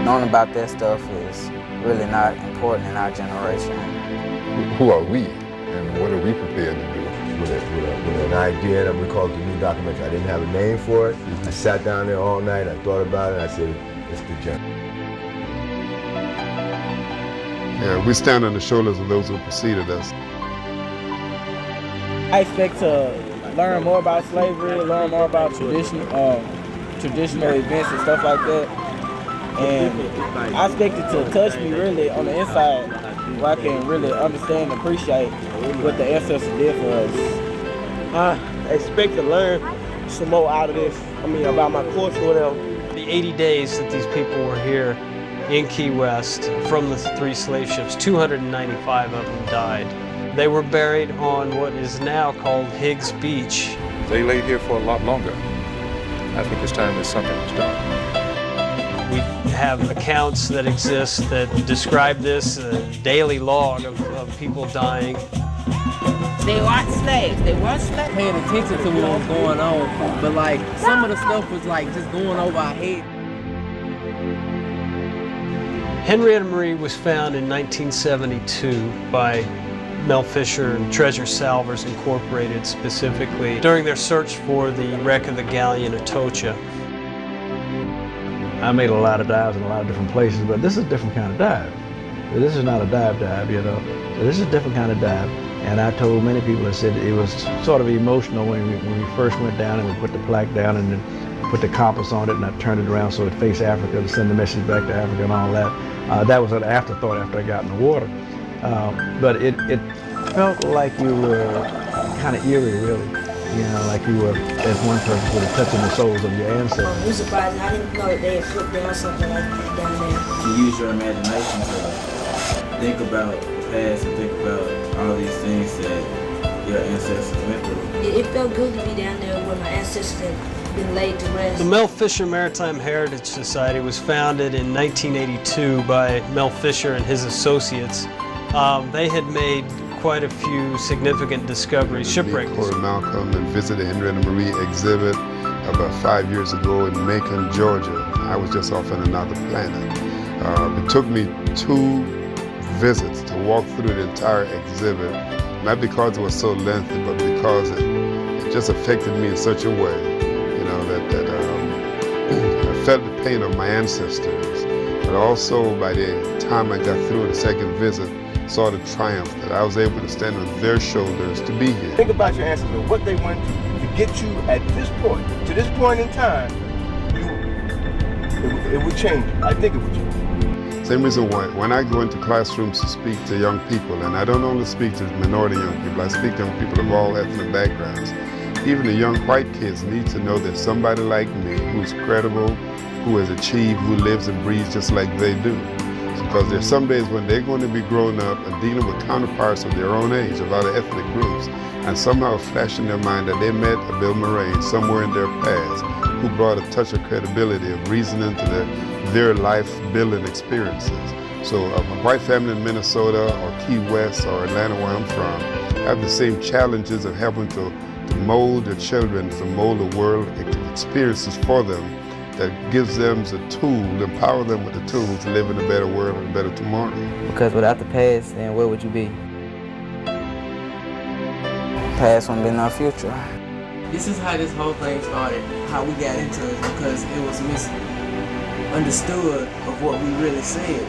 knowing about that stuff is really not important in our generation. Who are we, and what are we prepared to do? With an idea that we called the new documentary. I didn't have a name for it. I sat down there all night, I thought about it, and I said, it's the journey. Yeah, we stand on the shoulders of those who preceded us. I expect to learn more about slavery, learn more about traditional events and stuff like that. And I expect it to touch me really on the inside, where I can really understand and appreciate what the ancestors did for us. I expect to learn some more out of this, about my culture or whatever. The 80 days that these people were here in Key West from the 3 slave ships, 295 of them died. They were buried on what is now called Higgs Beach. They lay here for a lot longer. I think it's time that something was done. We have accounts that exist that describe this, a daily log of people dying. They weren't slaves. They weren't slaves. Paying attention to what was going on, but like some of the stuff was like just going over our head. Henrietta Marie was found in 1972 by Mel Fisher and Treasure Salvers Incorporated specifically during their search for the wreck of the galleon Atocha. I made a lot of dives in a lot of different places, but this is a different kind of dive. This is not a dive, you know. So this is a different kind of dive. And I told many people, I said it was sort of emotional when we first went down and we put the plaque down and then put the compass on it and I turned it around so it faced Africa to send the message back to Africa and all that. That was an afterthought after I got in the water. But it felt like you were kind of eerie, really. You know, like you were, as one person put it, touching the souls of your ancestors. It was surprising. I didn't know that they had put down something like that down there. You use your imagination to think about the past and think about all these things that your ancestors went through. It felt good to be down there where my ancestors had been laid to rest. The Mel Fisher Maritime Heritage Society was founded in 1982 by Mel Fisher and his associates. They had made quite a few significant discoveries, shipwrecks. Corey Malcolm and visited Henrietta Marie exhibit about 5 years ago in Macon, Georgia. I was just off on another planet. It took me 2 visits to walk through the entire exhibit, not because it was so lengthy, but because it just affected me in such a way, you know, that I felt the pain of my ancestors, but also by the time I got through the second visit, saw the triumph that I was able to stand on their shoulders to be here. Think about your ancestors, what they went to get you at this point, to this point in time, it would change. I think it would change. Same reason why when I go into classrooms to speak to young people, and I don't only speak to minority young people, I speak to young people of all ethnic backgrounds. Even the young white kids need to know there's somebody like me who's credible, who has achieved, who lives and breathes just like they do. Because there's some days when they're going to be grown up and dealing with counterparts of their own age, of other ethnic groups, and somehow flash in their mind that they met a Bill Moraine somewhere in their past who brought a touch of credibility, of reasoning to their life-building experiences. So a white family in Minnesota or Key West or Atlanta, where I'm from, have the same challenges of having to mold their children, to mold the world experiences for them that gives them the tool, empower them with the tools to live in a better world and a better tomorrow. Because without the past, then where would you be? Past wouldn't be no future. This is how this whole thing started, how we got into it, because it was misunderstood of what we really said.